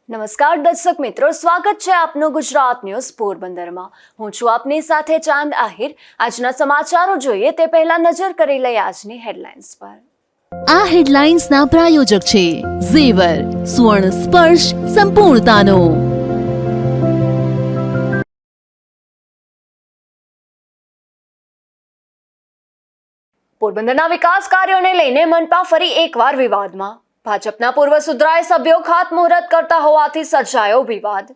નમસ્કાર દર્શક મિત્રો, સ્વાગત છે આપનું ગુજરાત ન્યૂઝ પોરબંદરમાં। હું છું આપની સાથે ચાંદ આહિર। આજના સમાચારો જોઈએ તે પહેલા નજર કરી લઈએ આજની હેડલાઇન્સ પર। આ હેડલાઇન્સના પ્રાયોજક છે ઝેવર, સુવર્ણ સ્પર્શ સંપૂર્ણતાનો। પોરબંદરના વિકાસ કાર્યોને લઈને મનપા ફરી એકવાર વિવાદમાં। ભાજપના પૂર્વ સુધરાય સભ્યો ખાતમુહૂર્ત કરતા હોવાથી સર્જાયો વિવાદ।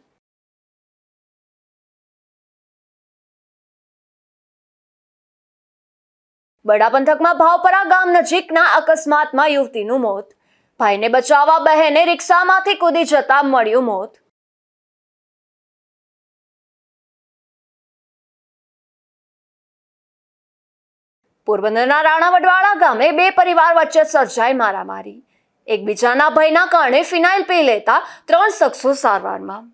બરડા પંથકમાં ભાવપરા ગામ નજીકના અકસ્માતમાં યુવતીનું મોત। ભાઈને બચાવવા બહેને રિક્ષામાંથી કૂદી જતા મળ્યું મોત। પોરબંદરના રાણાવડવાળા ગામે બે પરિવાર વચ્ચે સર્જાઈ મારામારી। એકબીજાના ભયના કારણે ફિનાઇલ પી લેતા 3 શખ્સો સારવારમાં।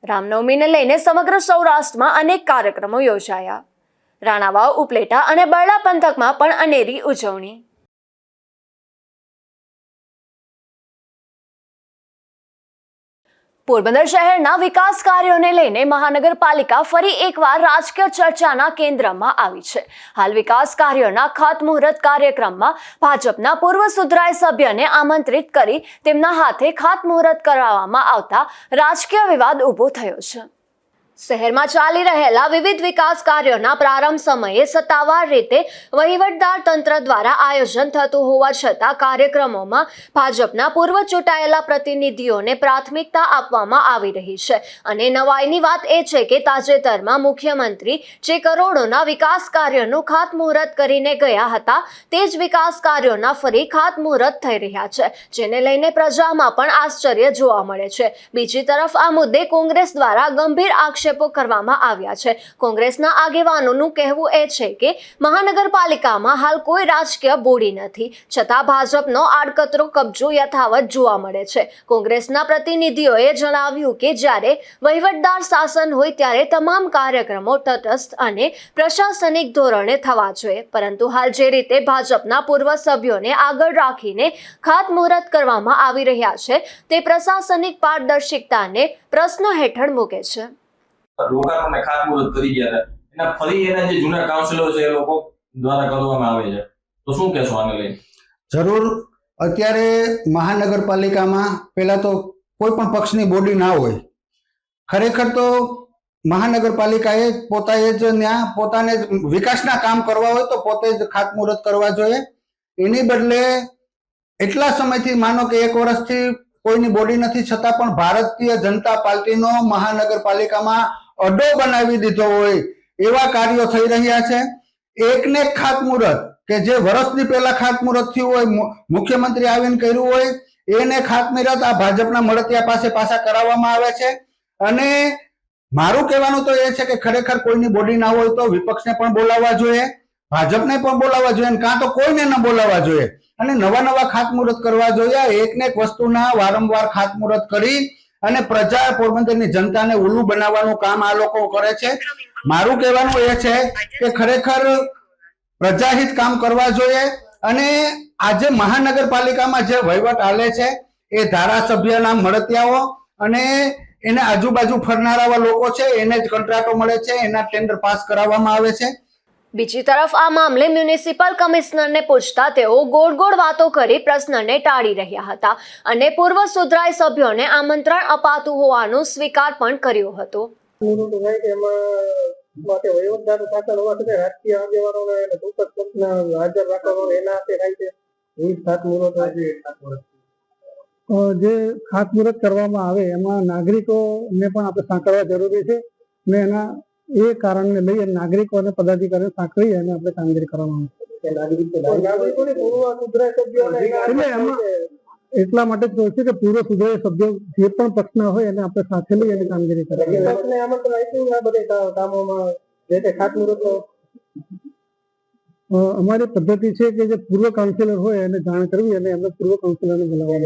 રામનવમીને લઈને સમગ્ર સૌરાષ્ટ્રમાં અનેક કાર્યક્રમો યોજાયા। રાણાવાવ, ઉપલેટા અને બરડા પંથકમાં પણ અનેરી ઉજવણી। પોરબંદર શહેરના વિકાસ કાર્યોને લઈને મહાનગરપાલિકા ફરી એકવાર રાજકીય ચર્ચાના કેન્દ્રમાં આવી છે। હાલ વિકાસ કાર્યોના ખાતમુહૂર્ત કાર્યક્રમમાં ભાજપના પૂર્વ સુધરાય સભ્યને આમંત્રિત કરી તેમના હાથે ખાતમુહૂર્ત કરાવવામાં આવતા રાજકીય વિવાદ ઊભો થયો છે। શહેરમાં ચાલી રહેલા વિવિધ વિકાસ કાર્યોના પ્રારંભ સમયે સત્તાવાર રીતે વહીવટદાર તંત્ર દ્વારા આયોજન થતું હોવા છતાં કાર્યક્રમોમાં ભાજપના પૂર્વ ચૂંટાયેલા પ્રતિનિધિઓને પ્રાથમિકતા આપવામાં આવી રહી છે। અને નવાઈની વાત એ છે કે તાજેતરમાં મુખ્યમંત્રી જે કરોડોના વિકાસ કાર્યોનું ખાતમુહૂર્ત કરીને ગયા હતા તે જ વિકાસ કાર્યોના ફરી ખાતમુહૂર્ત થઈ રહ્યા છે, જેને લઈને પ્રજામાં પણ આશ્ચર્ય જોવા મળે છે। બીજી તરફ આ મુદ્દે કોંગ્રેસ દ્વારા ગંભીર આક્ષેપ કરવામાં આવ્યા છે। કોંગ્રેસના આગેવાનોનું કહેવું એ છે કે મહાનગરપાલિકામાં હાલ કોઈ રાજકીય બોડી નથી, છતાં ભાજપનો આડકતરો કબજો યથાવત જોવા મળે છે। કોંગ્રેસના પ્રતિનિધિઓએ જણાવ્યું કે જ્યારે વહીવટદાર શાસન હોય ત્યારે તમામ કાર્યક્રમો તટસ્થ અને પ્રશાસનિક ધોરણે થવા જોઈએ, પરંતુ હાલ જે રીતે ભાજપના પૂર્વ સભ્યોને આગળ રાખીને ખાતમુહૂર્ત કરવામાં આવી રહ્યા છે તે પ્રશાસનિક પારદર્શિકતાને પ્રશ્ન હેઠળ મૂકે છે। લોકાર્પણને ખાતમુહૂર્ત કરી ગયા હતા, એના ફરી એના જે જૂના કાઉન્સિલરો છે એ લોકો દ્વારા કરવામાં આવે છે, તો શું કહેશો આને લઈને? જરૂર અત્યારે મહાનગરપાલિકામાં પહેલા તો કોઈ પણ પક્ષની બોડી ના હોય। ખરેખર તો મહાનગરપાલિકાએ પોતાએ જ ત્યાં પોતાને વિકાસના કામ કરવા હોય તો પોતે જ ખાતમુહૂર્ત કરવા જોઈએ। એની બદલે એટલા સમયથી માનો કે 1 વર્ષથી કોઈની બોડી નથી, છતાં પણ ભારતીય જનતા પાર્ટીનો મહાનગરપાલિકામાં અડ્ડો બનાવી દીધો હોય એવા કાર્યો થઈ રહ્યા છે। એકને ખાતમુહૂર્ત કે જે વર્ષની પહેલા ખાતમુહૂર્ત થયું હોય, મુખ્યમંત્રી આવીને કર્યું હોય, એને ખાતમુહૂર્ત આ ભાજપના મળતિયા પાસે પાછા કરાવવામાં આવે છે। અને મારું કહેવાનું તો એ છે કે ખરેખર કોઈની બોડી ના હોય તો વિપક્ષને પણ બોલાવવા જોઈએ, ભાજપને પણ બોલાવવા જોઈએ, કાં તો કોઈને ન બોલાવવા જોઈએ અને નવા ખાતમુહૂર્ત કરવા જોઈએ। એકને એક વસ્તુના વારંવાર ખાતમુહૂર્ત કરી અને પ્રજા પોરબંદરની જનતાને ઉલ્લુ બનાવવાનું કામ આ લોકો કરે છે। મારું કહેવાનું એ છે કે ખરેખર પ્રજાહિત કામ કરવા જોઈએ। અને આજે મહાનગરપાલિકામાં જે વહીવટ હાલે છે એ ધારાસભ્યના મળતિયાઓ અને એને આજુબાજુ ફરનારા લોકો છે, એને જ કોન્ટ્રાક્ટો મળે છે, એના ટેન્ડર પાસ કરાવવામાં આવે છે। બીજી તરફ આ મામલે મ્યુનિસિપલ કમિશનરને પૂછતા તેઓ ગોળ વાતો કરી પ્રશ્નને ટાળી રહ્યા હતા અને પૂર્વ સુધરાય સભ્યોને આમંત્રણ અપાતું હોવાનું સ્વીકાર પણ કર્યો હતો। જે ખાતમુહૂર્ત કરવામાં આવે એમાં નાગરિકોને પણ આપણે સાંકળવા જરૂરી છે ને એના એ કારણને લઈ નાગરિકો અને પદાધિકારીઓ સાંકળી અને આપણે કામગીરી કરવામાં આવે। એટલા માટે જ કહું છું કે પૂર્વ સુધરાય સભ્યો જે પણ પક્ષના હોય એને આપણે સાથે લઈ અને કામગીરી કરવી। અમારી પદ્ધતિ છે કે જે પૂર્વ કાઉન્સિલર હોય એને જાણ કરવી અને એમને પૂર્વ કાઉન્સિલરને બોલાવવા।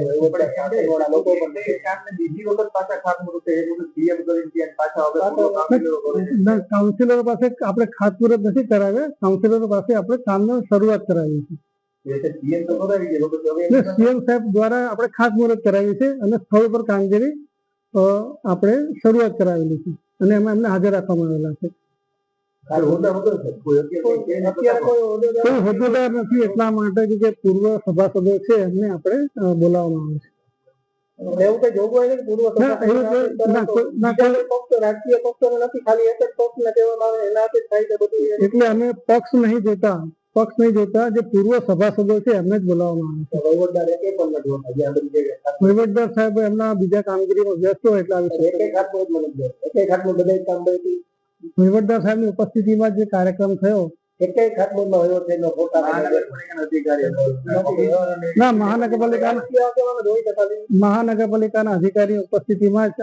કાઉન્સિલરો પાસે આપણે ખાતમુહૂર્ત નથી કરાવ્યા, કાઉન્સિલરો પાસે આપણે કામની શરૂઆત કરાવી છે। સીએમ સાહેબ દ્વારા આપણે ખાતમુહૂર્ત કરાવી છે અને સ્થળ પર કામગીરી આપણે શરૂઆત કરાવેલી છે અને એમાં એમને હાજર રાખવામાં આવેલા છે. કોઈ હોદ્દેદાર નથી એટલા માટે કે જે પૂર્વ સભાસદો છે એમને આપણે બોલાવવામાં આવે છે. એવું કઈ જોગવાઈ નથી પૂર્વ રાજકીય પક્ષોને નથી, ખાલી એક જ પક્ષને કહેવામાં આવે એનાથી થાય છે બધું. એટલે અમે પક્ષ નહીં જોતા જે પૂર્વ સભાસદો છે એમને જ બોલાવવામાં આવે છે. વહીવટદાર સાહેબ એમના બીજા કામગીરીમાં વ્યસ્ત હોય એટલે વહીવટદાર સાહેબની ઉપસ્થિતિમાં જે કાર્યક્રમ થયો ના મહાનગરપાલિકાના અધિકારી ઉપસ્થિતિમાં જ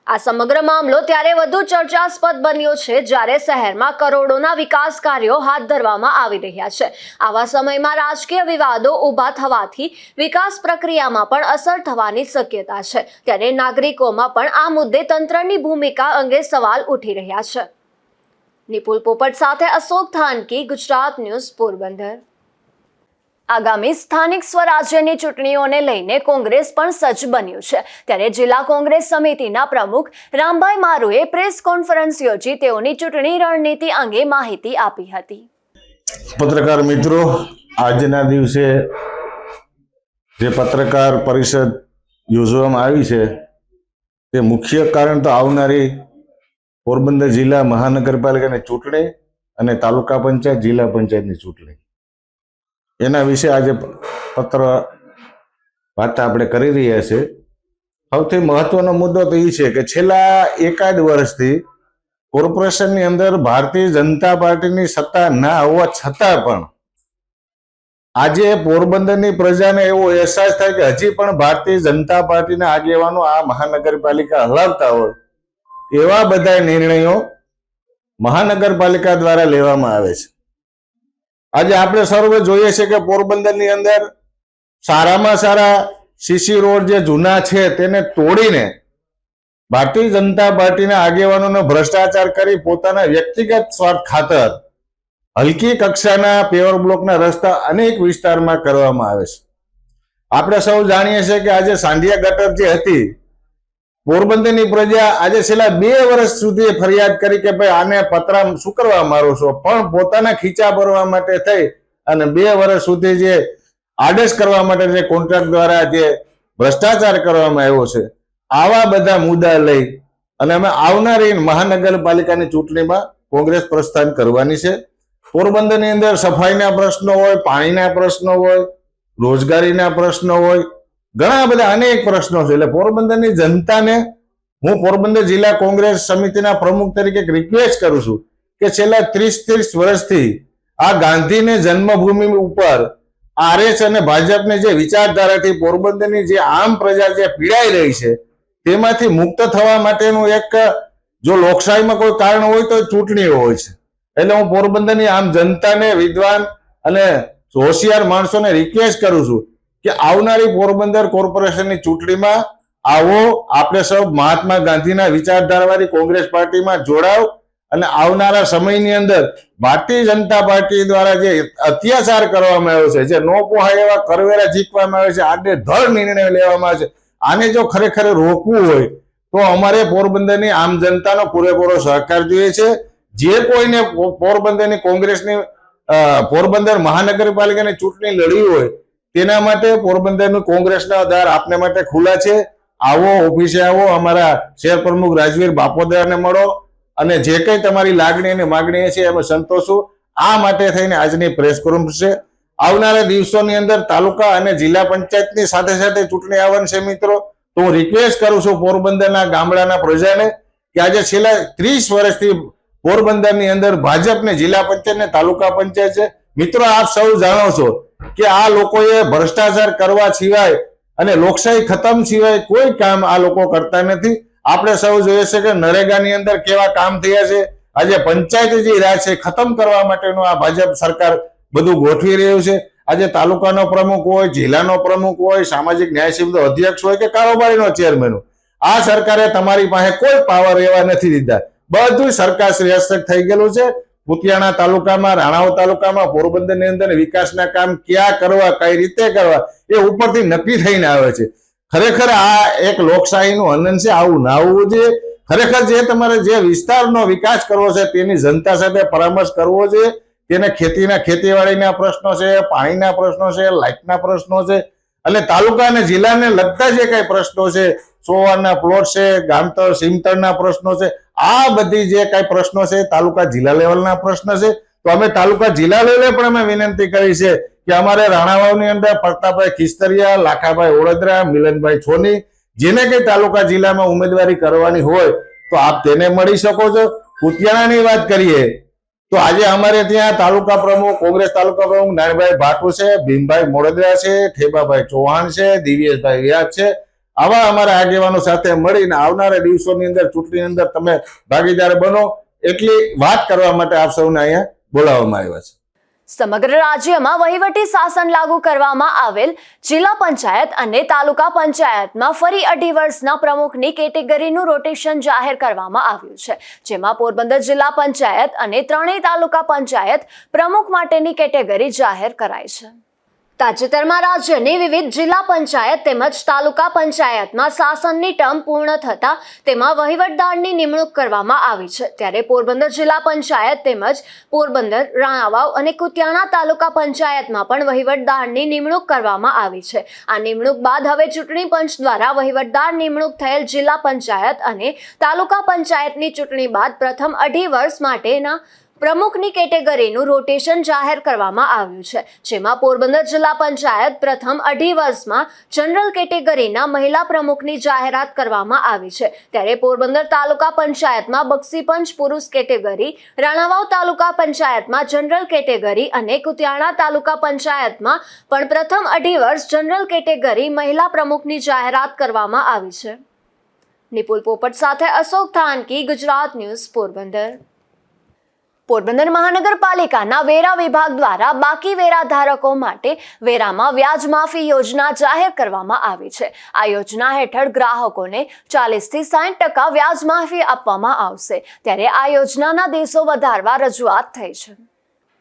આ સમગ્ર મામલો ત્યારે વધુ ચર્ચાસ્પદ બન્યો છે જ્યારે શહેરમાં કરોડોના વિકાસ કાર્યો હાથ ધરવામાં આવી રહ્યા છે. આવા સમયમાં રાજકીય વિવાદો ઊભા થવાથી વિકાસ પ્રક્રિયામાં પણ અસર થવાની શક્યતા છે. ત્યારે નાગરિકોમાં પણ આ મુદ્દે તંત્રની ભૂમિકા અંગે સવાલ ઉઠી રહ્યા છે. નિપુલ પોપટ સાથે અશોક થાનકી, ગુજરાત ન્યૂઝ, પોરબંદર. આગામી સ્થાનિક સ્વરાજ્યની ચૂંટણીઓને લઈને કોંગ્રેસ પણ સજ્જ બન્યું છે. ત્યારે જિલ્લા કોંગ્રેસ સમિતિના પ્રમુખ રામભાઈ મારુએ પ્રેસ કોન્ફરન્સ યોજી તેઓની ચૂંટણી રણનીતિ અંગે માહિતી આપી હતી. પત્રકાર મિત્રો, આજના દિવસે જે પત્રકાર પરિષદ યોજવામાં આવી છે તે મુખ્ય કારણ તો આવનારી પોરબંદર જિલ્લા મહાનગરપાલિકાની ચૂંટણી અને તાલુકા પંચાયત, જિલ્લા પંચાયતની ચૂંટણી, એના વિશે આજે પત્ર વાર્તા આપણે કરી રહ્યા છે. સૌથી મહત્વનો મુદ્દો તો એ છે કે છેલ્લા એકાદ વર્ષથી કોર્પોરેશનની અંદર ભારતીય જનતા પાર્ટીની સત્તા ના હોવા છતાં પણ આજે પોરબંદરની પ્રજાને એવો અહેસાસ થાય કે હજી પણ ભારતીય જનતા પાર્ટીના આગેવાનો આ મહાનગરપાલિકા હલાવતા હોય એવા બધા નિર્ણયો મહાનગરપાલિકા દ્વારા લેવામાં આવે છે. આજે આપણે સર્વે જોઈએ છે કે પોરબંદરની અંદર સારામાં સારા સીસી રોડ જે જૂના છે તેને તોડીને ભારતીય જનતા પાર્ટીના આગેવાનોનો ભ્રષ્ટાચાર કરી પોતાના વ્યક્તિગત સ્વાર્થ ખાતર હલકી કક્ષાના પેવર બ્લોકના રસ્તા અનેક વિસ્તારમાં કરવામાં આવે છે. આપણે સૌ જાણીએ છીએ કે આજે સાંઢિયા ગટર જે હતી, પોરબંદરની પ્રજા આજે છેલ્લા 2 વર્ષ સુધી ફરિયાદ કરી કે ભાઈ આને પતરા શું કરવા મારો છો, પણ પોતાના ખીચા ભરવા માટે થઈ અને 2 વર્ષ સુધી જે આદેશ કરવા માટે જે કોન્ટ્રાક્ટ દ્વારા જે ભ્રષ્ટાચાર કરવામાં આવ્યો છે, આવા બધા મુદ્દા લઈ અને અમે આવનારી મહાનગરપાલિકાની ચૂંટણીમાં કોંગ્રેસ પ્રસ્થાન કરવાની છે. પોરબંદરની અંદર સફાઈના પ્રશ્નો હોય, પાણીના પ્રશ્નો હોય, રોજગારીના પ્રશ્નો હોય, ઘણા બધા અનેક પ્રશ્નો છે. એટલે પોરબંદરની જનતાને હું પોરબંદર જિલ્લા કોંગ્રેસ સમિતિના પ્રમુખ તરીકે રિક્વેસ્ટ કરું છું કે છેલ્લા 30 વર્ષથી આ ગાંધીની જન્મભૂમિ ઉપર આરએસ અને ભાજપની જે વિચારધારાથી પોરબંદરની જે આમ પ્રજા જે પીડાઈ રહી છે તેમાંથી મુક્ત થવા માટેનું એક જો લોકશાહીમાં કોઈ કારણ હોય તો ચૂંટણીઓ હોય છે. એટલે હું પોરબંદરની આમ જનતાને, વિદ્વાન અને હોશિયાર માણસોને રિક્વેસ્ટ કરું છું કે આવનારી પોરબંદર કોર્પોરેશનની ચૂંટણીમાં આવો, આપણે સૌ મહાત્મા ગાંધીના વિચારધારાવાળી કોંગ્રેસ પાર્ટીમાં જોડાવ અને આવનારા સમયની અંદર ભારતીય જનતા પાર્ટી દ્વારા જે અત્યાચાર કરવામાં આવ્યો છે, જે નો પોહાય એવા કરવેરા ઝીકવામાં આવે છે, આડેધડ નિર્ણય લેવામાં આવે છે, આને જો ખરેખર રોકવું હોય તો અમારે પોરબંદરની આમ જનતાનો પૂરેપૂરો સહકાર જોઈએ છે. જે કોઈને પોરબંદરની કોંગ્રેસની પોરબંદર મહાનગરપાલિકાની ચૂંટણી લડવી હોય તેના માટે પોરબંદરનું કોંગ્રેસના દ્વાર આપને માટે ખુલ્લા છે. આવો, ઓફિસે આવો, અમારા શહેર પ્રમુખ રાજવીર બાપોદરાને મળો અને જે કંઈ તમારી લાગણી અને માગણી છે એમાં સંતોષો. આ માટે થઈને આજની પ્રેસ કોન્ફરન્સ છે. આવનારા દિવસોની અંદર તાલુકા અને જિલ્લા પંચાયતની સાથે સાથે ચૂંટણી આવવાની છે મિત્રો. તો હું રિક્વેસ્ટ કરું છું પોરબંદરના ગામડાના પ્રજાને કે આજે છેલ્લા 30 વર્ષથી પોરબંદરની અંદર ભાજપને જિલ્લા પંચાયત ને તાલુકા પંચાયત છે. મિત્રો, આપ સૌ જાણો છો કે આ લોકોએ ભ્રષ્ટાચાર કરવા સિવાય અને લોકશાહી ખતમ સિવાય કોઈ કામ આ લોકો કરતા નથી. આપણે સૌ જોઈએ છે કે નરેગાની અંદર કેવા કામ થયા છે. આજે પંચાયતી જે રાજ છે ખતમ કરવા માટેનું આ ભાજપ સરકાર બધું ગોઠવી રહ્યું છે. આજે તાલુકાનો પ્રમુખ હોય, જિલ્લાનો પ્રમુખ હોય, સામાજિક ન્યાય સમિતિનો અધ્યક્ષ હોય કે કારોબારીનો ચેરમેન હોય, આ સરકારે તમારી પાસે કોઈ પાવર એવા નથી દીધા. બધું સરકાર શ્રી હસ્તક થઈ ગયેલું છે. કુતિયાણા તાલુકામાં, રાણાવા તાલુકામાં, પોરબંદરની અંદર વિકાસના કામ ક્યાં કરવા, કઈ રીતે કરવા એ ઉપરથી નક્કી થઈને આવે છે. ખરેખર આ એક લોકશાહીનું હનન છે, આવું ના હોવું જોઈએ. ખરેખર જે તમારે જે વિસ્તારનો વિકાસ કરવો છે તેની જનતા સાથે પરામર્શ કરવો જોઈએ. તેને ખેતીવાડીના પ્રશ્નો છે, પાણીના પ્રશ્નો છે, લાઇટના પ્રશ્નો છે, એટલે તાલુકા અને જિલ્લાને લગતા જે કઈ પ્રશ્નો છે, સોવારના પ્લોટ છે, ગામતળ સીમતળના પ્રશ્નો છે, આ બધી જે કઈ પ્રશ્નો છે તાલુકા જિલ્લા લેવલના પ્રશ્ન છે. તો અમે તાલુકા જિલ્લા લેવલે પણ અમે વિનંતી કરી છે કે અમારે રાણાવાવની અંદર પ્રતાપભાઈ ખિસ્તરિયા, લાખાભાઈ ઓળદરા, મિલનભાઈ છોની, જેને કઈ તાલુકા જિલ્લામાં ઉમેદવારી કરવાની હોય તો આપ તેને મળી શકો છો. કુતિયાણાની વાત કરીએ તો આજે અમારે ત્યાં તાલુકા પ્રમુખ, કોંગ્રેસ તાલુકા પ્રમુખ નારાયણભાઈ ભાટુ છે, ભીમભાઈ મોડદરા છે, ઠેબાભાઈ ચૌહાણ છે, દિવ્યેશભાઈ વ્યાસ છે. આવા અમારા આગેવાનો સાથે મળીને આવનારા દિવસોની અંદર ચૂંટણીની અંદર તમે ભાગીદાર બનો એટલી વાત કરવા માટે આપ સૌને અહીંયા બોલાવવામાં આવ્યા છે. સમગ્ર રાજ્યમાં વહીવટી શાસન લાગુ કરવામાં આવેલ જિલ્લા પંચાયત અને તાલુકા પંચાયતમાં ફરી 2.5 વર્ષના પ્રમુખની કેટેગરીનું રોટેશન જાહેર કરવામાં આવ્યું છે, જેમાં પોરબંદર જિલ્લા પંચાયત અને 3 તાલુકા પંચાયત પ્રમુખ માટેની કેટેગરી જાહેર કરાઈ છે. તાજેતરમાં રાજ્યની વિવિધ જિલ્લા પંચાયત તેમજ તાલુકા પંચાયતમાં શાસનની ટર્મ પૂર્ણ થતા તેમાં વહીવટદારની નિમણૂક કરવામાં આવી છે. ત્યારે પોરબંદર જિલ્લા પંચાયત તેમજ પોરબંદર, રાણાવાવ અને કુતિયાણા તાલુકા પંચાયતમાં પણ વહીવટદારની નિમણૂક કરવામાં આવી છે. આ નિમણૂક બાદ હવે ચૂંટણી પંચ દ્વારા વહીવટદાર નિમણૂક થયેલ જિલ્લા પંચાયત અને તાલુકા પંચાયતની ચૂંટણી બાદ પ્રથમ 2.5 વર્ષ માટેના પ્રમુખની કેટેગરીનું રોટેશન જાહેર કરવામાં આવ્યું છે, જેમાં પોરબંદર જિલ્લા પંચાયત પ્રથમ 2.5 વર્ષમાં જનરલ કેટેગરીના મહિલા પ્રમુખની જાહેરાત કરવામાં આવી છે. ત્યારે પોરબંદર તાલુકા પંચાયતમાં બક્ષીપંચ પુરુષ કેટેગરી, રાણાવાવ તાલુકા પંચાયતમાં જનરલ કેટેગરી અને કુતિયાણા તાલુકા પંચાયતમાં પણ પ્રથમ 2.5 વર્ષ જનરલ કેટેગરી મહિલા પ્રમુખની જાહેરાત કરવામાં આવી છે. નિપુલ પોપટ સાથે અશોક થાનકી, ગુજરાત ન્યૂઝ, પોરબંદર. પોરબંદર મહાનગરપાલિકાના વેરા વિભાગ દ્વારા બાકી વેરા ધારકો માટે વેરામાં વ્યાજ માફી યોજના જાહેર કરવામાં આવી છે. આ યોજના હેઠળ ગ્રાહકોને 40 થી 60% વ્યાજ માફી આપવામાં આવશે. ત્યારે આ યોજનાના દિવસો વધારવા રજૂઆત થઈ છે.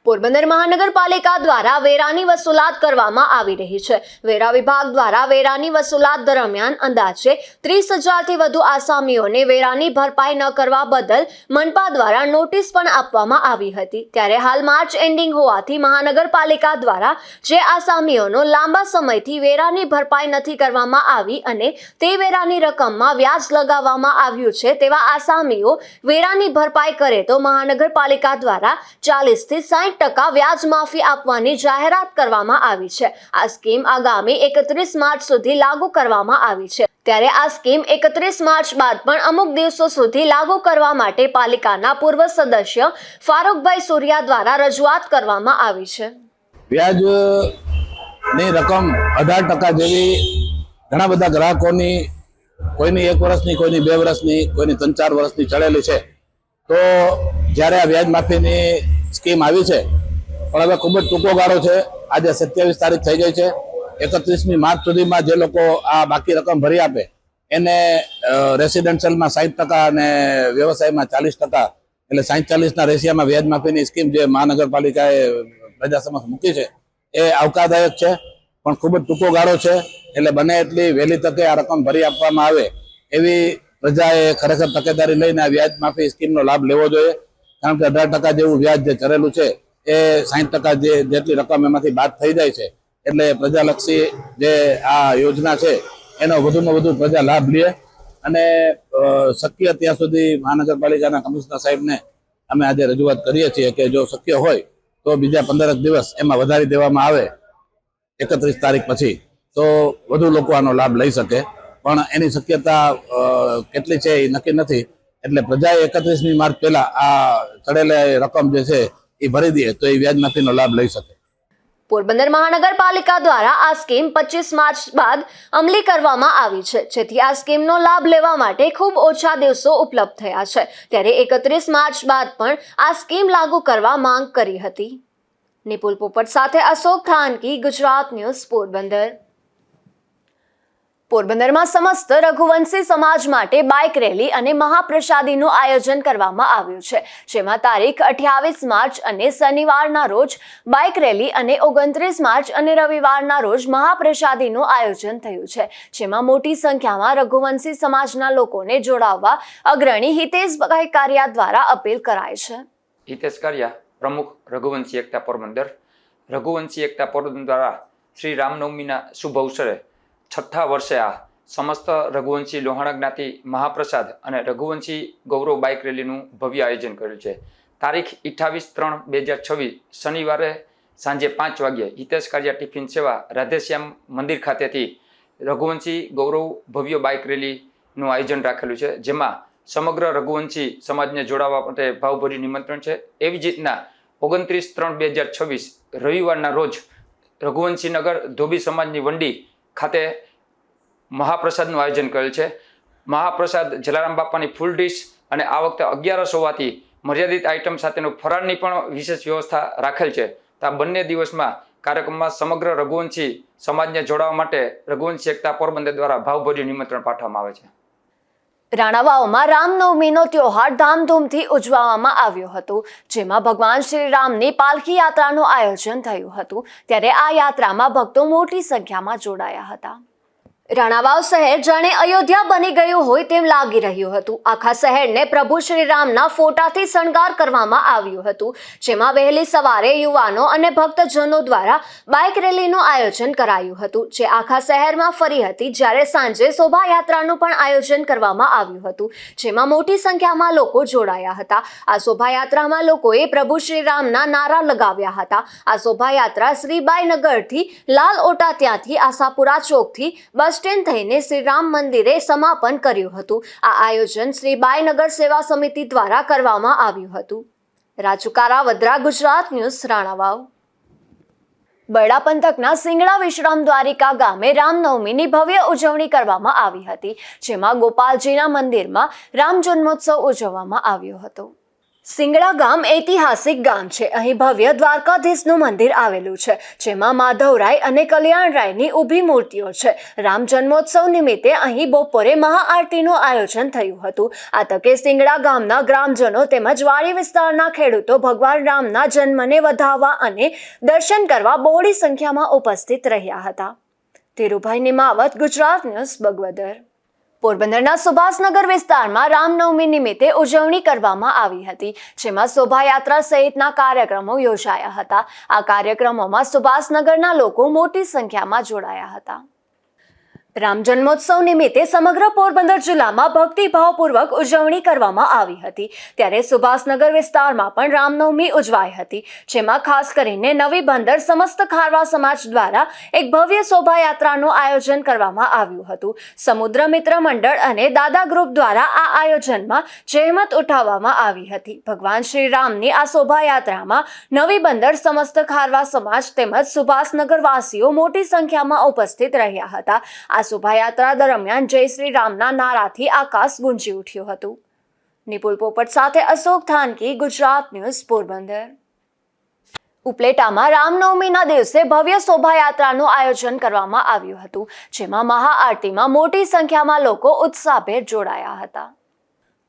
પોરબંદર મહાનગરપાલિકા દ્વારા વેરાની વસૂલાત કરવામાં આવી રહી છે. વેરા વિભાગ દ્વારા વેરાની વસૂલાત દરમિયાન અંદાજે 30,000 થી વધુ આસામીઓને વેરાની ભરપાઈ ન કરવા બદલ મનપા દ્વારા નોટિસ પણ આપવામાં આવી હતી. ત્યારે હાલ માર્ચ એન્ડિંગ હોવાથી મહાનગરપાલિકા દ્વારા જે આસામીઓનો લાંબા સમયથી વેરાની ભરપાઈ નથી કરવામાં આવી અને તે વેરાની રકમમાં વ્યાજ લગાવવામાં આવ્યું છે તેવા આસામીઓ વેરાની ભરપાઈ કરે તો મહાનગરપાલિકા દ્વારા 40 થી 60% વ્યાજ માફી આપવાની જાહેરાત કરવામાં આવી છે. આ સ્કીમ આગામી 31 માર્ચ સુધી લાગુ કરવામાં આવી છે. ત્યારે આ સ્કીમ 31 માર્ચ બાદ પણ અમુક દિવસો સુધી લાગુ કરવા માટે પાલિકાના પૂર્વ સદસ્ય ફારૂકભાઈ સુરિયા દ્વારા રજૂઆત કરવામાં આવી છે. વ્યાજની રકમ 18% જેવી ઘણા બધા ગ્રાહકોની, કોઈની 1 વર્ષની, કોઈની 2 વર્ષની, કોઈની 3-4 વર્ષની ચડેલી છે. તો જ્યારે આ વ્યાજ માફીની સ્કીમ આવી છે પણ હવે ખૂબ જ ટૂંકો ગાળો છે. આજે 27 તારીખ થઈ ગઈ છે. 31મી માર્ચ સુધીમાં જે લોકો આ બાકી રકમ ભરી આપે એને રેસિડેન્શિયલમાં 60% અને વ્યવસાયમાં 40%, એટલે 60-40ના રેશિયામાં વ્યાજ માફીની સ્કીમ જે મહાનગરપાલિકાએ પ્રજા સમક્ષ મૂકી છે એ આવકારદાયક છે, પણ ખૂબ જ ટૂંકો ગાળો છે. એટલે બને એટલી વહેલી તકે આ રકમ ભરી આપવામાં આવે એવી પ્રજાએ ખરેખર તકેદારી લઈને આ વ્યાજ માફી સ્કીમનો લાભ લેવો જોઈએ. કારણ કે 18% જેવું વ્યાજ જે ચરેલું છે એ 60% જેટલી રકમ એમાંથી બાદ થઈ જાય છે. એટલે પ્રજાલક્ષી જે આ યોજના છે એનો વધુમાં વધુ પ્રજા લાભ લે અને શક્ય ત્યાં સુધી મહાનગરપાલિકાના કમિશનર સાહેબને અમે આજે રજૂઆત કરીએ છીએ કે જો શક્ય હોય તો બીજા 15 દિવસ એમાં વધારી દેવામાં આવે 31 તારીખ પછી, તો વધુ લોકો આનો લાભ લઈ શકે. પણ એની શક્યતા કેટલી છે એ નક્કી નથી. એટલે પ્રજાએ 31મી માર્ચ પહેલા આ ચડેલી રકમ જે છે એ ભરી દે તો એ વ્યાજ માફીનો લાભ લઈ શકે. પોરબંદર મહાનગરપાલિકા દ્વારા આ સ્કીમ 25 માર્ચ બાદ અમલી કરવામાં આવી છે, જેથી આ સ્કીમનો લાભ લેવા માટે ખૂબ ઓછા દિવસો ઉપલબ્ધ થયા છે. ત્યારે 31 માર્ચ બાદ પણ આ સ્કીમ લાગુ કરવા માંગ કરી હતી. નિપુલ પોપટ સાથે અશોક થાનકી, ગુજરાત ન્યૂઝ, પોરબંદર. પોરબંદરમાં સમસ્ત રઘુવંશી સમાજ માટે બાઇક રેલી અને મહાપ્રસાદીનું આયોજન કરવામાં આવ્યું છે, જેમાં તારીખ 28 માર્ચ અને શનિવારના રોજ બાઇક રેલી અને 29 માર્ચ અને રવિવારના રોજ મહાપ્રસાદીનું આયોજન થયું છે, જેમાં મોટી સંખ્યામાં રઘુવંશી સમાજના લોકોને જોડાવવા અગ્રણી હિતેશભાઈ કારિયા દ્વારા અપીલ કરાઈ છે. હિતેશ કારિયા, પ્રમુખ રઘુવંશી એકતા પોરબંદર. રઘુવંશી એકતા પોરબંદર દ્વારા શ્રી રામનવમીના શુભ અવસરે 6થા વર્ષે આ સમસ્ત રઘુવંશી લોહાણા જ્ઞાતિ મહાપ્રસાદ અને રઘુવંશી ગૌરવ બાઇક રેલીનું ભવ્ય આયોજન કર્યું છે. તારીખ 28/3/2026 શનિવારે સાંજે 5 વાગ્યે હિતેશ કારિયા ટિફિન સેવા રાધેશ્યામ મંદિર ખાતેથી રઘુવંશી ગૌરવ ભવ્ય બાઇક રેલીનું આયોજન રાખેલું છે, જેમાં સમગ્ર રઘુવંશી સમાજને જોડાવા માટે ભાવભર્યું નિમંત્રણ છે. એવી જ રીતના 29/3/2026 રવિવારના રોજ રઘુવંશી નગર ધોબી સમાજની વંડી ખાતે મહાપ્રસાદનું આયોજન કરેલ છે. મહાપ્રસાદ જલારામ બાપાની ફૂલ ડીશ અને આ વખતે 11 હોવાથી મર્યાદિત આઇટમ સાથેનું ફરાળની પણ વિશેષ વ્યવસ્થા રાખેલ છે. તો આ બંને દિવસમાં કાર્યક્રમમાં સમગ્ર રઘુવંશી સમાજને જોડાવા માટે રઘુવંશી એકતા પોરબંદર દ્વારા ભાવભર્યું નિમંત્રણ પાઠવવામાં આવે છે. રાણાવાવમાં રામનવમીનો ત્યોહાર ધામધૂમથી ઉજવવામાં આવ્યો હતો, જેમાં ભગવાન શ્રી રામની પાલખી યાત્રાનું આયોજન થયું હતું. ત્યારે આ યાત્રામાં ભક્તો મોટી સંખ્યામાં જોડાયા હતા. રાણાવાવ શહેર જાણે અયોધ્યા બની ગયું હોય તેમ લાગી રહ્યું હતું. આખા શહેરને પ્રભુ શ્રી રામના ફોટાથી શણગાર કરવામાં આવ્યું હતું, જેમાં વહેલી સવારે યુવાનો અને ભક્તજનો દ્વારા બાઇક રેલીનું આયોજન કરાયું હતું, જે આખા શહેરમાં ફરી હતી. જ્યારે સાંજે શોભાયાત્રાનું પણ આયોજન કરવામાં આવ્યું હતું, જેમાં મોટી સંખ્યામાં લોકો જોડાયા હતા. આ શોભાયાત્રામાં લોકોએ પ્રભુ શ્રી રામના નારા લગાવ્યા હતા. આ શોભાયાત્રા શ્રીબાઈ નગરથી લાલ ઓટા ત્યાંથી આશાપુરા ચોકથી બસ સ્ટેન્ડ થઈને શ્રી રામ મંદિરે સમાપન કર્યું હતું. આ આયોજન શ્રીબાઈ નગર સેવા સમિતિ દ્વારા કરવામાં આવ્યું હતું. રાજુ કારાવદ્રા, ગુજરાત ન્યૂઝ, રાણાવાવ. બરડા પંથકના સિંગડા વિશ્રામ દ્વારિકા ગામે રામનવમીની ભવ્ય ઉજવણી કરવામાં આવી હતી, જેમાં ગોપાલજીના મંદિરમાં રામ જન્મોત્સવ ઉજવવામાં આવ્યો હતો. સિંગડા ગામ ઐતિહાસિક ગામ છે. અહીં ભવ્ય દ્વારકાધીશનું મંદિર આવેલું છે, જેમાં માધવરાય અને કલ્યાણરાયની ઊભી મૂર્તિઓ છે. રામ જન્મોત્સવ નિમિત્તે અહીં બપોરે મહાઆરતીનું આયોજન થયું હતું. આ તકે સિંગડા ગામના ગ્રામજનો તેમજ વાડી વિસ્તારના ખેડૂતો ભગવાન રામના જન્મને વધાવવા અને દર્શન કરવા બહોળી સંખ્યામાં ઉપસ્થિત રહ્યા હતા. ધીરુભાઈ નિમાવત, ગુજરાત ન્યૂઝ, બગવદર. પોરબંદરના સુભાષનગર વિસ્તારમાં રામનવમી નિમિત્તે ઉજવણી કરવામાં આવી હતી, જેમાં શોભાયાત્રા સહિતના કાર્યક્રમો યોજાયા હતા. આ કાર્યક્રમોમાં સુભાષનગરના લોકો મોટી સંખ્યામાં જોડાયા હતા. રામ જન્મોત્સવ નિમિત્તે સમગ્ર પોરબંદર જિલ્લામાં ભક્તિભાવપૂર્વક ઉજવણી કરવામાં આવી હતી. ત્યારે સુભાષનગર વિસ્તારમાં પણ રામનવમી ઉજવાઈ હતી, જેમાં ખાસ કરીને નવી બંદર સમસ્ત ખારવા સમાજ દ્વારા એક ભવ્ય શોભાયાત્રાનું આયોજન કરવામાં આવ્યું હતું. સમુદ્ર મિત્ર મંડળ અને દાદા ગ્રુપ દ્વારા આ આયોજનમાં જહેમત ઉઠાવવામાં આવી હતી. ભગવાન શ્રી રામની આ શોભાયાત્રામાં નવી બંદર સમસ્ત ખારવા સમાજ તેમજ સુભાષનગર વાસીઓ મોટી સંખ્યામાં ઉપસ્થિત રહ્યા હતા. આ શોભાયાત્રા દરમિયાન જય શ્રી રામના નારાથી આકાશ ગુંજી ઉઠ્યું હતું. નિપુલ પોપટ સાથે અશોક થાનકી, ગુજરાત ન્યૂઝ, પોરબંદર. ઉપલેટામાં રામનવમીના દિવસે ભવ્ય શોભાયાત્રાનું આયોજન કરવામાં આવ્યું હતું, જેમાં મહાઆરતીમાં મોટી સંખ્યામાં લોકો ઉત્સાહભેર જોડાયા હતા.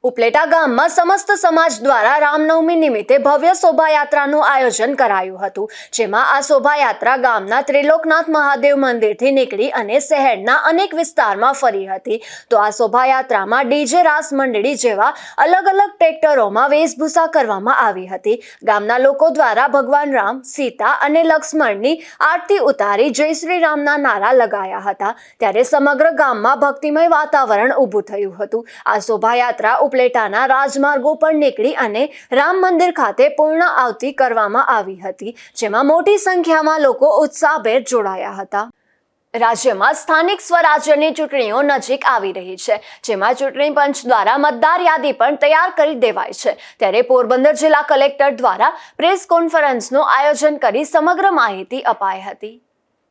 ઉપલેટા ગામમાં સમસ્ત સમાજ દ્વારા રામનવમી નિમિત્તે ભવ્ય શોભાયાત્રાનું આયોજન કરાયું હતું, જેમાં આ શોભાયાત્રા ગામના ત્રિલોકનાથ મહાદેવ મંદિરથી નીકળી અને શહેરના અનેક વિસ્તારમાં ફરી હતી. તો આ શોભાયાત્રામાં ડીજે, રાસ મંડળી જેવા અલગ અલગ ટ્રેક્ટરોમાં વેશભૂષા કરવામાં આવી હતી. ગામના લોકો દ્વારા ભગવાન રામ, સીતા અને લક્ષ્મણની આરતી ઉતારી જય શ્રી રામના નારા લગાયા હતા. ત્યારે સમગ્ર ગામમાં ભક્તિમય વાતાવરણ ઊભું થયું હતું. આ શોભાયાત્રા ઉપલેટાના રાજમાર્ગો પર નીકળી અને રામ મંદિર ખાતે પૂર્ણ આરતી કરવામાં આવી હતી, જેમાં મોટી સંખ્યામાં લોકો ઉત્સાહભેર જોડાયા હતા. રાજ્યમાં સ્થાનિક સ્વરાજ્યની ચૂંટણીઓ નજીક આવી રહી છે, જેમાં ચૂંટણી પંચ દ્વારા મતદાર યાદી પણ તૈયાર કરી દેવાઈ છે. ત્યારે પોરબંદર જિલ્લા કલેક્ટર દ્વારા પ્રેસ કોન્ફરન્સનું આયોજન કરી સમગ્ર માહિતી અપાઈ હતી.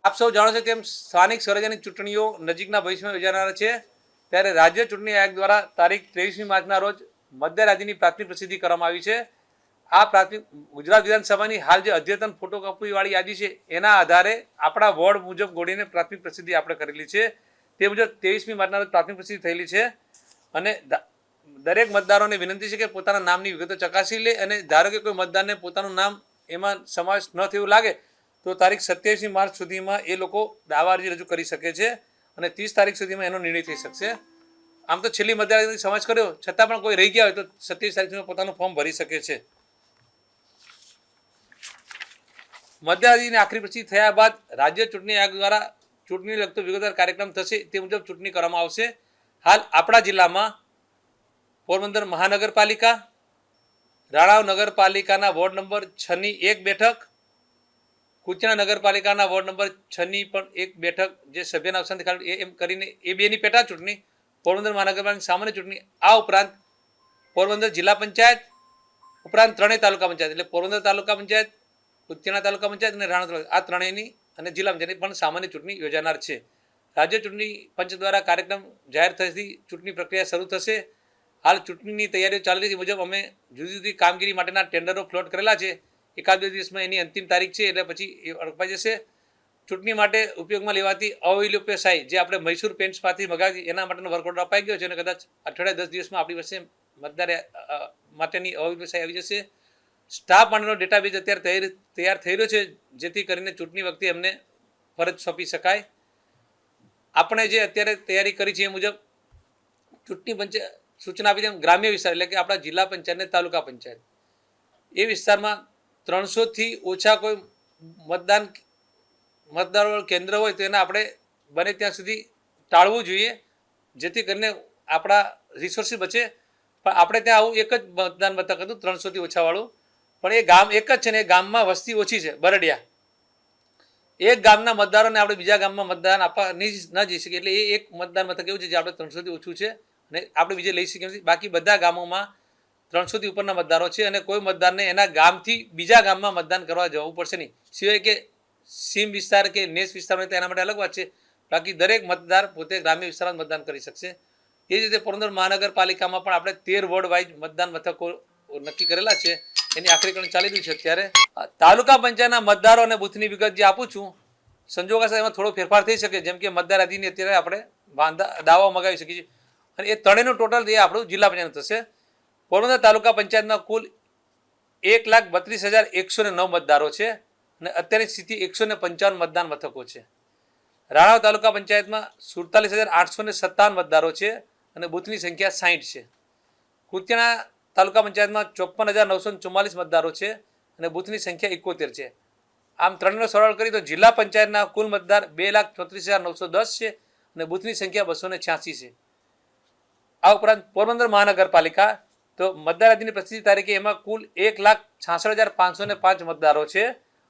આપ સૌ જાણો છો તેમ સ્થાનિક સ્વરાજ્યની ચૂંટણીઓ નજીકના ભવિષ્યમાં યોજાનાર છે. ત્યારે રાજ્ય ચૂંટણી આયોગ દ્વારા તારીખ 23મી માર્ચના રોજ મતદાર યાદીની પ્રાથમિક પ્રસિદ્ધિ કરવામાં આવી છે. આ પ્રાથમિક ગુજરાત વિધાનસભાની હાલ જે અદ્યતન ફોટોકોપીવાળી યાદી છે એના આધારે આપણા વોર્ડ મુજબ ગોળીને પ્રાથમિક પ્રસિદ્ધિ આપણે કરેલી છે. તે મુજબ 23મી માર્ચના રોજ પ્રાથમિક પ્રસિદ્ધિ થયેલી છે અને દરેક મતદારોને વિનંતી છે કે પોતાના નામની વિગતો ચકાસી લે અને ધારો કે કોઈ મતદારને પોતાનું નામ એમાં સમાવેશ ન થયું લાગે તો તારીખ 27મી માર્ચ સુધીમાં એ લોકો દાવા અરજી રજૂ કરી શકે છે અને 30 તારીખ સુધીમાં એનો નિર્ણય થઈ શકશે. આમ તો છેલ્લી મતદાર સમાવેશ કર્યો છતાં પણ કોઈ રહી ગયા હોય તો 27 તારીખ સુધીમાં પોતાનું ફોર્મ ભરી શકે છે. મતદારની આખરી પ્રસિદ્ધિ થયા બાદ રાજ્ય ચૂંટણી આયોગ દ્વારા ચૂંટણીને લગતો વિગતવાર કાર્યક્રમ થશે તે મુજબ ચૂંટણી કરવામાં આવશે. હાલ આપણા જિલ્લામાં પોરબંદર મહાનગરપાલિકા, રાણાવ નગરપાલિકાના વોર્ડ નંબર 6ની 1 બેઠક, કુચના નગરપાલિકાના વોર્ડ નંબર 6ની પણ 1 બેઠક જે સભ્યના અવસાનથી ખાલી એમ કરીને એ બેની પેટા ચૂંટણી, પોરબંદર મહાનગરપાલિકાની સામાન્ય ચૂંટણી, આ ઉપરાંત પોરબંદર જિલ્લા પંચાયત ઉપરાંત 3 તાલુકા પંચાયત એટલે પોરબંદર તાલુકા પંચાયત, કુચના તાલુકા પંચાયત અને રાણા તાલુકા આ ત્રણેયની અને જિલ્લા પંચાયતની પણ સામાન્ય ચૂંટણી યોજાનાર છે. રાજ્ય ચૂંટણી પંચ દ્વારા કાર્યક્રમ જાહેર થવાથી ચૂંટણી પ્રક્રિયા શરૂ થશે. હાલ ચૂંટણીની તૈયારીઓ ચાલી રહી મુજબ અમે જુદી જુદી કામગીરી માટેના ટેન્ડરો ફ્લોટ કરેલા છે. એકાદ 2 દિવસમાં એની અંતિમ તારીખ છે એટલે પછી એ અડપાઈ જશે. ચૂંટણી માટે ઉપયોગમાં લેવાતી અવિલોપ્ય શાહી જે આપણે મૈસૂર પેન્ટ્સમાંથી મગાવી એના માટેનો વર્ક ઓર્ડર અપાઈ ગયો છે અને કદાચ અઠવાડિયા 10 દિવસમાં આપણી પાસે મતદાર માટેની અવિલોપ્ય શાહી આવી જશે. સ્ટાફ માટેનો ડેટાબેઝ અત્યારે તૈયાર થઈ રહ્યો છે જેથી કરીને ચૂંટણી વખતે એમને ફરજ સોંપી શકાય. આપણે જે અત્યારે તૈયારી કરી છે એ મુજબ ચૂંટણી પંચે સૂચના આપી છે ગ્રામ્ય વિસ્તાર એટલે કે આપણા જિલ્લા પંચાયત અને તાલુકા પંચાયત એ વિસ્તારમાં 300થી ઓછા કોઈ મતદારો કેન્દ્ર હોય તો એને આપણે બને ત્યાં સુધી ટાળવું જોઈએ જેથી કરીને આપણા રિસોર્સિસ બચે. પણ આપણે ત્યાં આવું એક જ મતદાન મથક હતું 300થી ઓછાવાળું, પણ એ ગામ એક જ છે ને એ ગામમાં વસ્તી ઓછી છે બરડિયા. એક ગામના મતદારોને આપણે બીજા ગામમાં મતદાન આપવા ન જઈ શકીએ એટલે એ એક મતદાન મથક એવું છે જે આપણે 300થી ઓછું છે અને આપણે બીજે લઈ શકીએ નથી. બાકી બધા ગામોમાં 300થી ઉપરના મતદારો છે અને કોઈ મતદારને એના ગામથી બીજા ગામમાં મતદાન કરવા જવું પડશે નહીં, સિવાય કે સીમ વિસ્તાર કે નેસ વિસ્તાર હોય તો એના માટે અલગ વાત છે. બાકી દરેક મતદાર પોતે ગ્રામ્ય વિસ્તારમાં મતદાન કરી શકશે. એ જ રીતે પોરબંદર મહાનગરપાલિકામાં પણ આપણે 13 વોર્ડ વાઇઝ મતદાન મથકો નક્કી કરેલા છે, એની આખરીકરણ ચાલી રહ્યું છે અત્યારે. તાલુકા પંચાયતના મતદારો અને બૂથની વિગત જે આપું છું સંજોગોસર એમાં થોડો ફેરફાર થઈ શકે, જેમ કે મતદાર યાદીની અત્યારે આપણે દાવા મગાવી શકીએ છીએ અને એ ત્રણેયનું ટોટલ એ આપણું જિલ્લા પંચાયત થશે. પોરબંદર તાલુકા પંચાયતમાં કુલ 1,32,109 મતદારો છે અને અત્યારની સ્થિતિ 155 મતદાન મથકો છે. રાણાવ તાલુકા પંચાયતમાં 47,857 મતદારો છે અને બૂથની સંખ્યા 60 છે. કુતિયાણા તાલુકા પંચાયતમાં 54,944 મતદારો છે અને બૂથની સંખ્યા 71 છે. આમ ત્રણનો સરળ કરી તો જિલ્લા પંચાયતના કુલ મતદાર 2,34,910 છે અને બૂથની સંખ્યા 286 છે. આ ઉપરાંત પોરબંદર મહાનગરપાલિકા તો મતદાર યાદીની પ્રસિદ્ધિ તારીખે એમાં કુલ 1,66,505 મતદારો છે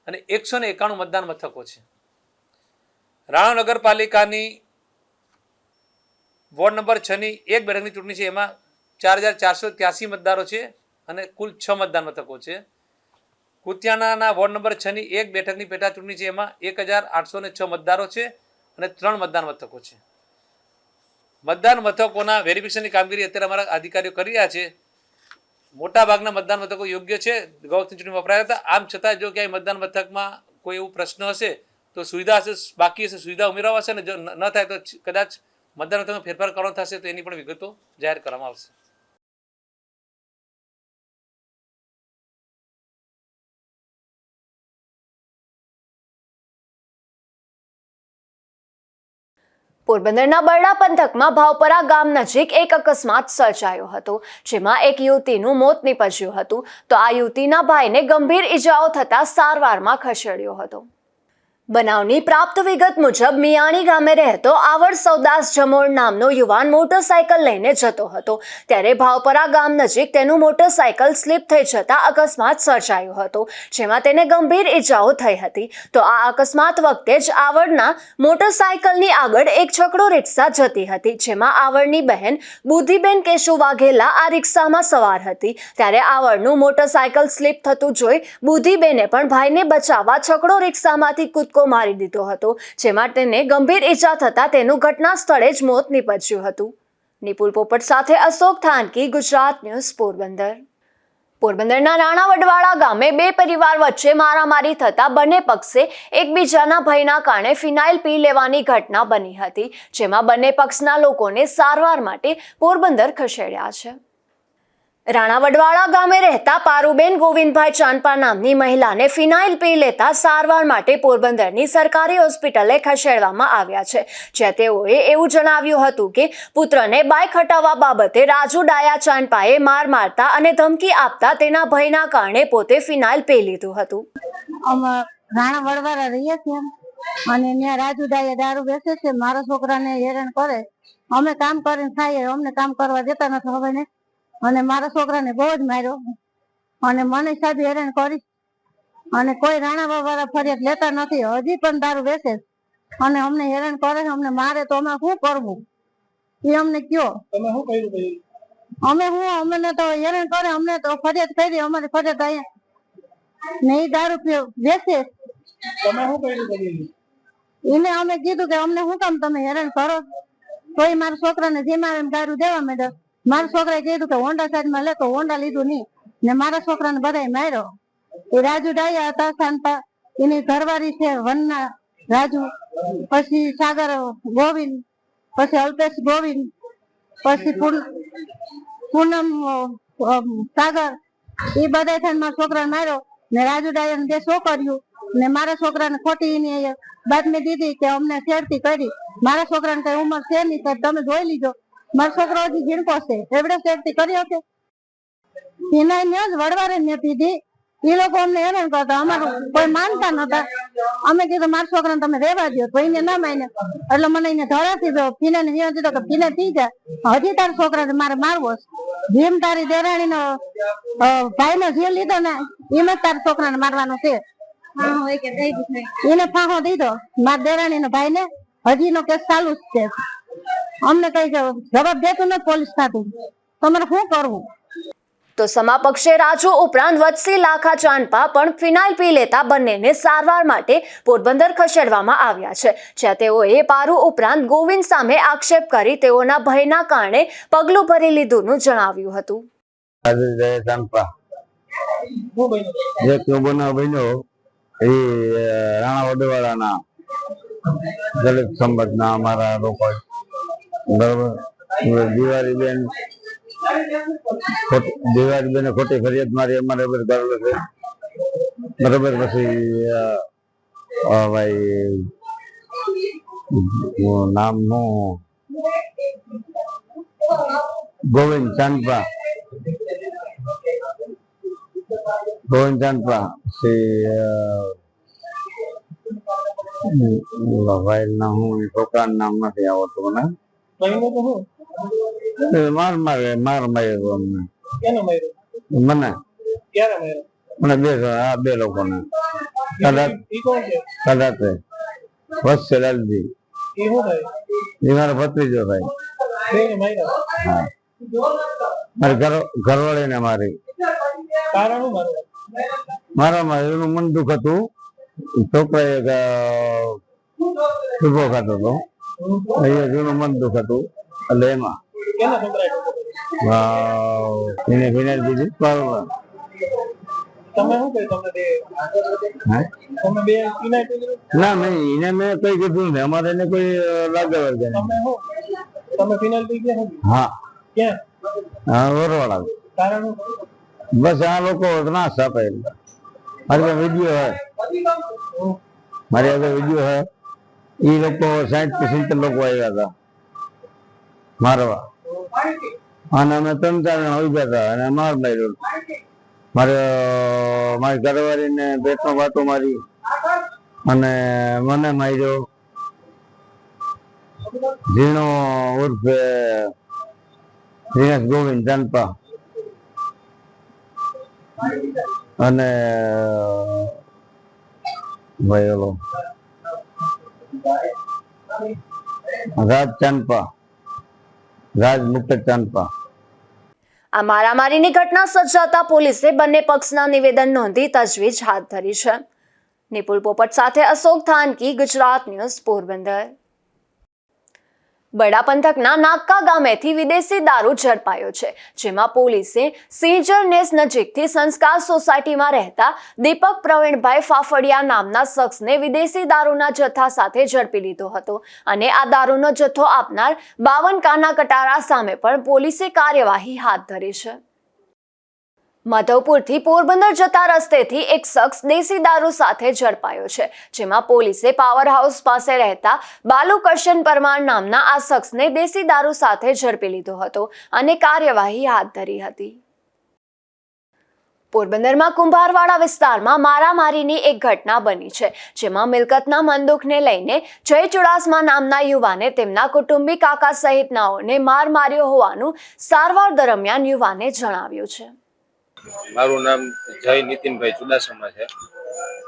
અને 191 મતદાન મથકો છે. રાણાવ નગરપાલિકાની વોર્ડ નંબર 6ની 1 બેઠકની ચૂંટણી છે એમાં 4,483 મતદારો છે અને કુલ 6 મતદાન મથકો છે. કુતિયાણાના વોર્ડ નંબર 6ની 1 બેઠકની પેટા ચૂંટણી છે એમાં 1,806 મતદારો છે અને 3 મતદાન મથકો છે. મતદાન મથકોના વેરિફિકેશનની કામગીરી અત્યારે અમારા અધિકારીઓ કરી રહ્યા છે. મોટાભાગના મતદાન મથકો યોગ્ય છે, ગૌ ચૂંટણી વપરાયા હતા. આમ છતાં જો ક્યાંય મતદાન મથકમાં કોઈ એવું પ્રશ્ન હશે તો સુવિધા હશે, બાકી હશે સુવિધા ઉમેરવા હશે અને જો ન થાય તો કદાચ મતદાન મથકમાં ફેરફાર કરવાનો થશે તો એની પણ વિગતો જાહેર કરવામાં આવશે. પોરબંદરના બરડા પંથકમાં ભાવપરા ગામ નજીક એક અકસ્માત સર્જાયો હતો, જેમાં એક યુવતીનું મોત નીપજ્યું હતું તો આ યુવતીના ભાઈને ગંભીર ઈજાઓ થતા સારવારમાં ખસેડ્યો હતો. બનાવની પ્રાપ્ત વિગત મુજબ મિયાણી ગામે રહેતો આવડ સૌદાસ જમોર નામનો યુવાન મોટરસાયકલ લઈને જતો હતો, ત્યારે ભાવપરા ગામ નજીક તેનું મોટરસાયકલ સ્લીપ થઈ જતા અકસ્માત સર્જાયો હતો, જેમાં તેને ગંભીર ઈજાઓ થઈ હતી. તો આ અકસ્માત વખતે જ આવડના મોટરસાયકલની આગળ એક છકડો રિક્ષા જતી હતી, જેમાં આવડની બહેન બુદ્ધિબેન કેશુ વાઘેલા આ રિક્ષામાં સવાર હતી. ત્યારે આવડનું મોટરસાયકલ સ્લીપ થતું જોઈ બુદ્ધિબેને પણ ભાઈને બચાવવા છકડો રિક્ષામાંથી કૂદકો મારી દીધો હતો, જેમાં તેને ગંભીર ઈજા થતા તેનું ઘટના સ્થળે જ મોત નીપજ્યું હતું. નિપુલ પોપટ સાથે અશોક થાનકી, ગુજરાત ન્યૂઝ, પોરબંદર. પોરબંદરના રાણાવડવાળા ગામે બે પરિવાર વચ્ચે મારામારી થતા બંને પક્ષે એકબીજાના ભયના કારણે ફિનાઇલ પી લેવાની ઘટના બની હતી, જેમાં બંને પક્ષના લોકોને સારવાર માટે પોરબંદર ખસેડ્યા છે. રાણાવડવાળા ગામે રહેતા પારુબેન ગોવિંદભાઈ ચાંદપા નામની મહિલાને ફિનાઇલ પી લેતા સારવાર માટે પોરબંદરની સરકારી હોસ્પિટલે ખસેડવામાં આવ્યા છે, જ્યાં તેઓએ એવું જણાવ્યું હતું કે પુત્રને બાઇક હટાવવા બાબતે રાજુ ડાયા ચાંદપાએ માર મારતા અને ધમકી આપતા તેના ભયના કારણે પોતે ફિનાઇલ પી લીધું હતું. અમે રાણાવડવાળા રહીએ છીએ અને ત્યાં રાજુ ડાયા દારૂ બેસે છે, મારા છોકરાને હેરાન કરે. અમે કામ કરીને ખાઈએ, અમને કામ કરવા દેતા નથી હવે ને, અને મારા છોકરાને બહુ જ માર્યો અને મને સાહેબ હેરાન કરી અને કોઈ રાણાવાળા ફરિયાદ લેતા નથી. હજી પણ દારૂ વેચે અને અમને હેરાન કરે, અમને મારે તો અમે શું કરવું એ અમને કયો. અમને તો હેરાન કરે, અમને તો ફરિયાદ કરી, અમારી ફરિયાદ અહીંયા નહીં દારૂ વેચે. એને અમે કીધું કે અમને શું કામ તમે હેરાન કરો, તોય મારા છોકરાને જેમ આવે એમ દારૂ દેવા માંડ્યો. મારા છોકરાએ કીધું કે હોન્ડા સાઈડમાં લે, તો હોન્ડા લીધું નહીં ને મારા છોકરાને બધાય માર્યો. એ રાજુ ડાયા હતા શાંતા, એની ઘરવાળી છે વનના રાજુ, પછી સાગર ગોવિંદ, પછી અલ્પેશ ગોવિંદ, પછી પૂનમ સાગર, એ બધા થઈને મારા છોકરાને માર્યો ને રાજુ ડાયાને બે છોકર્યું ને મારા છોકરાને ખોટી એની બાતમી દીધી કે અમને છેડતી કરી. મારા છોકરાને કઈ ઉંમર છે નહીં, તમે જોઈ લીધો. મારો છોકરો હજી ઝીણકો છે, એવડે શેરતી કરી હશે એના જ વડવારે ને પીધી. એ લોકો અમને હેરાન કરતા, અમારું કોઈ માનતા નતા. અમે કીધું મારા છોકરાને તમે રહેવા દો, તો એને ના માને એટલે મને એને ધરાતી દો, પીને ને દીધો કે પીને પી જાય, હજી તારા છોકરાને મારે મારવો. જેમ તારી દેરાણી નો ભાઈ નો જે લીધો ને એમ જ તારા છોકરાને મારવાનો છે. એને ફાંહો દીધો મારા દેરાણી નો ભાઈ ને, હજી નો કેસ ચાલુ જ છે. અમને કઈ જવાબ દેતું નથી પોલીસ ખાતું, તમારે શું કરવું? તો સમાપક્ષે રાજુ ઉપરાંત વત્સી લાખા ચાંદપા પણ ફિનાઇલ પી લેતા બંનેને સારવાર માટે પોરબંદર ખસેડવામાં આવ્યા છે, જ્યાં તેઓએ પારુ ઉપરાંત ગોવિંદ સામે આક્ષેપ કરી તેઓના ભયના કારણે પગલું ભરી લીધુંનું જણાવ્યું હતું. રાણાવડવાળાના દલિત સમાજના અમારા લોકો બરોબર, દિવાળીબેન ખોટી ફરિયાદ મારી અમારે કરેલો છે બરોબર. પછી ભાઈ નામ નું ગોવિંદ ચાંદપા ભાઈ ના હું છોકરાનું નામ નથી આવડતું મને. માર માર્યો મને બે લોકોને કદાચ વત્સે લાલજી એ મારો ભત્રીજો ભાઈ. મારી ઘરવાળી ને મારી મારામાં એનું મન દુઃખ હતું. છોકરા ઉભો ખાતો હતો, એનું મન દુઃખ હતું એટલે એમાં એને ફિનાઇલ દીધી. ના નહીં, એને મેં કઈ કીધું ને, અમારે એને કોઈ લાગે વર્ગે હા વરવાળા. બસ આ લોકો નાશ આપે. મારી પાસે વિડીયો હોય, એ લોકો 60-70 લોકો આવ્યા હતા મારવા, અને અમે 3-4 જણા હોઈ ગયા હતા અને માર માર્યો. મારી ઘરવાળી ને પેટનો વાતો મારી અને મને માર્યો. ઝીણો ઉર્ફે દિનેશ ગોવિંદ ચાંદપા અને ભાઈ ઓલો રાજ ચાંદપા, રાજ મુક્ત ચાંદપા. આ મારામારીની ઘટના સર્જાતા પોલીસે બંને પક્ષના નિવેદન નોંધી તજવીજ હાથ ધરી છે. નિપુલ પોપટ સાથે અશોક થાનકી, ગુજરાત ન્યૂઝ, પોરબંદર. બડા પંથકના નાક્કા ગામેથી વિદેશી દારૂ ઝડપાયો છે, જેમાં પોલીસે સિંજર નેસ નજીકથી સંસ્કાર સોસાયટીમાં રહેતા દીપક પ્રવીણભાઈ ફાફડિયા નામના શખ્સને વિદેશી દારૂના જથ્થા સાથે ઝડપી લીધો હતો અને આ દારૂનો જથ્થો આપનાર 52 કાના કટારા સામે પણ પોલીસે કાર્યવાહી હાથ ધરી છે. માધવપુરથી પોરબંદર જતા રસ્તેથી એક શખ્સ દેશી દારૂ સાથે ઝડપાયો છે, જેમાં પોલીસે પાવર હાઉસ પાસે રહેતા બાલુ કરશન પરમાર નામના આ શખ્સને દેશી દારૂ સાથે ઝડપી લીધો હતો અને કાર્યવાહી હાથ ધરી હતી. પોરબંદરમાં કુંભારવાડા વિસ્તારમાં મારામારીની એક ઘટના બની છે, જેમાં મિલકતના મનદુખને લઈને જય ચુડાસમા નામના યુવાને તેમના કુટુંબી કાકા સહિતનાઓને માર માર્યો હોવાનું સારવાર દરમિયાન યુવાને જણાવ્યું છે. મારું નામ જય નીતિનભાઈ ચુડાસમા છે.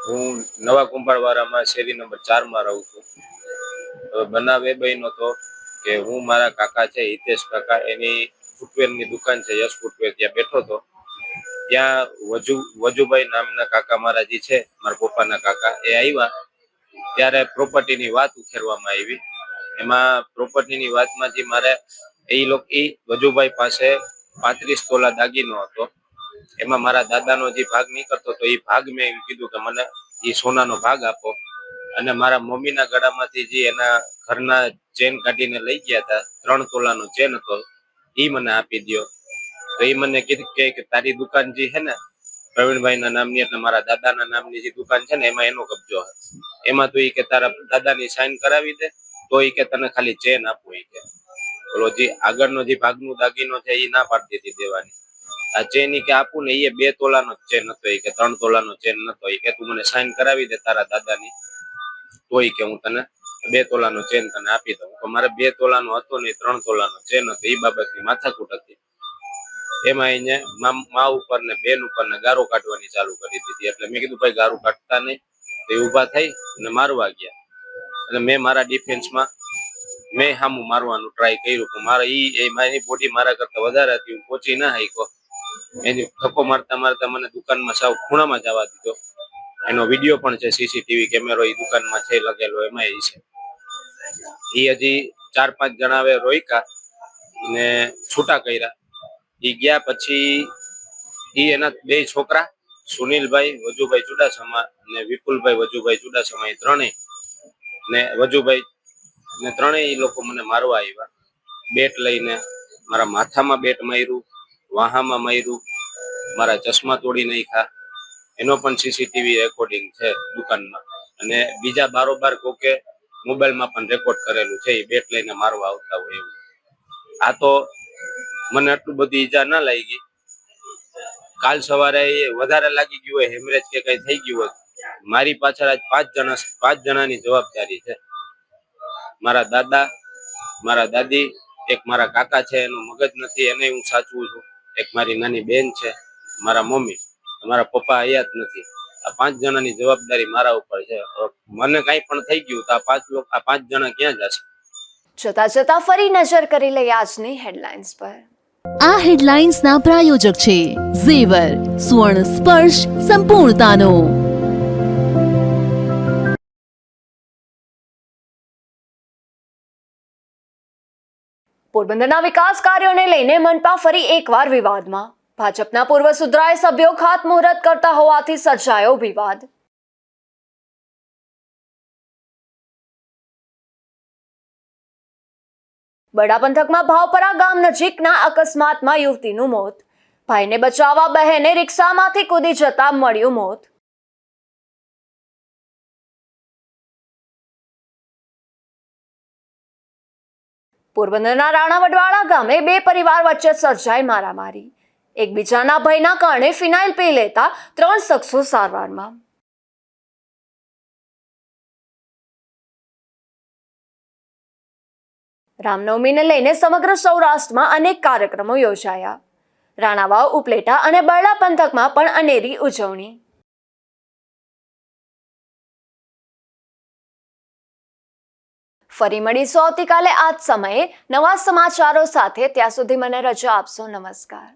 હું નવા કુંભારવાડામાં શેરી નંબર 4 માં રહું છું. હવે બનાવ એ બન્યો હતો કે હું મારા કાકા છે હિતેશ કાકા, એની ફૂટવેરની દુકાન છે યશ ફૂટવેર, ત્યાં બેઠો હતો. ત્યાં વજુભાઈ નામના કાકા મારા જે છે, મારા પપ્પાના કાકા, એ આવ્યા. ત્યારે પ્રોપર્ટીની વાત ઉખેરવામાં આવી. એમાં પ્રોપર્ટીની વાતમાં જે મારે એ વજુભાઈ પાસે 35 તોલા દાગીનો હતો. એમાં મારા દાદાનો જે ભાગ નીકળતો હતો એ ભાગ મેં એવું કીધું કે મને એ સોનાનો ભાગ આપો, અને મારા મમ્મીના ગળામાંથી જે એના ઘરના ચેન કાઢીને લઈ ગયા હતા, 3 તોલાનો ચેન હતો, એ મને આપી દો. તો એ મને કીધું કે તારી દુકાન જે છે ને પ્રવીણભાઈના નામની, એટલે મારા દાદાના નામની જે દુકાન છે ને, એમાં એનો કબજો છે. એમાં તો એ કે તારા દાદાની સાઈન કરાવી દે તો એ કે તને ખાલી ચેન આપો. એ કે બોલો જે આગળનો જે ભાગનો દાગીનો છે એ ના પાડી દીધી દેવાની. આ ચેન કે આપું ને, એ 2 તોલાનો ચેન હતો, એ કે 3 તોલાનો ચેન નતો. એ કે તું મને સાઈન કરાવી દે તારા દાદાની, તો એ કે હું તને 2 તોલાનો ચેન તને આપી દઉં. તો મારે 2 તોલાનો હતો ને 3 તોલાનો ચેન હતો. એ બાબતની માથાકૂટ હતી. એમાં એને મા ઉપર ને બેન ઉપર ને ગારો કાઢવાની ચાલુ કરી દીધી. એટલે મેં કીધું ભાઈ ગારો કાઢતા નહીં. તો એ ઊભા થઈ અને મારવા ગયા. અને મેં મારા ડિફેન્સમાં મેં સામું મારવાનું ટ્રાય કર્યું, પણ મારી બોડી મારા કરતા વધારે હતી. હું પહોંચી ના શક્યો. એની ધક્કો મારતા મારતા મને દુકાનમાં સાવ ખૂણામાં જવા દીધો. એનો વિડીયો પણ છે, સીસીટીવી કેમેરો એ દુકાનમાં છે લગેલો, એમાં એ છે. એ હજી 4-5 જણાવે રોક્યા ને છૂટા કર્યા. એ ગયા પછી એના 2 છોકરા, સુનિલભાઈ વજુભાઈ ચુડાસમા ને વિપુલભાઈ વજુભાઈ ચુડાસમા, એ ત્રણેય ને વજુભાઈ ને ત્રણેય એ લોકો મને મારવા આવ્યા. બેટ લઈને મારા માથામાં બેટ માર્યું, વાહામાં માર્યું, મારા ચશ્મા તોડી નાખ્યા. એનો પણ સીસીટીવી રેકોર્ડિંગ છે દુકાનમાં. અને બીજા બારોબાર કોકે મોબાઈલમાં પણ રેકોર્ડ કરેલું છે, એ બેટ લઈને મારવા આવતા હોય એવું. આ તો મને આટલું બધી ઈજા ના લાગી. કાલ સવારે વધારે લાગી ગયું હોય, હેમરેજ કે કઈ થઈ ગયું હોય. મારી પાછળ આજ 5 જણાની જવાબદારી છે. મારા દાદા, મારા દાદી, એક મારા કાકા છે, એનું મગજ નથી, એને હું સાચવું છું. એક મારી નાની બેન છે, મારા મમ્મી, મારા પપ્પા હયાત નથી. આ 5 જણાની જવાબદારી મારા ઉપર છે. મને કઈ પણ થઈ ગયું તો આ 5 જણા ક્યાં જશે? જતા જતા ફરી નજર કરી લઈએ આજની હેડલાઇન્સ પર. આ હેડલાઇન્સના પ્રાયોજક છે ઝેવર, સુવર્ણ સ્પર્શ સંપૂર્ણતાનો. પોરબંદરના વિકાસ કાર્યોને લઈને મનપા ફરી એકવાર વિવાદમાં. ભાજપના પૂર્વ સુધરાય સભ્યો ખાતમુહૂર્ત કરતા હોવાથી સર્જાયો વિવાદ. બડા પંથકમાં ભાવપરા ગામ નજીકના અકસ્માતમાં યુવતીનું મોત. ભાઈને બચાવવા બહેને રિક્ષામાંથી કૂદી જતા મળ્યું મોત. પોરબંદરના રાણાવડવાળા ગામે 2 પરિવાર વચ્ચે સર્જાઈ મારામારી. એકબીજાના ભયના કારણે ફિનાઇલ પી લેતા 3 શખ્સો સારવારમાં. રામનવમીને લઈને સમગ્ર સૌરાષ્ટ્રમાં અનેક કાર્યક્રમો યોજાયા. રાણાવાવ, ઉપલેટા અને બરડા પંથકમાં પણ અનેરી ઉજવણી. ફરી મળીશું આવતીકાલે આ જ સમયે નવા સમાચારો સાથે. ત્યાં સુધી મને રજા આપશો. નમસ્કાર.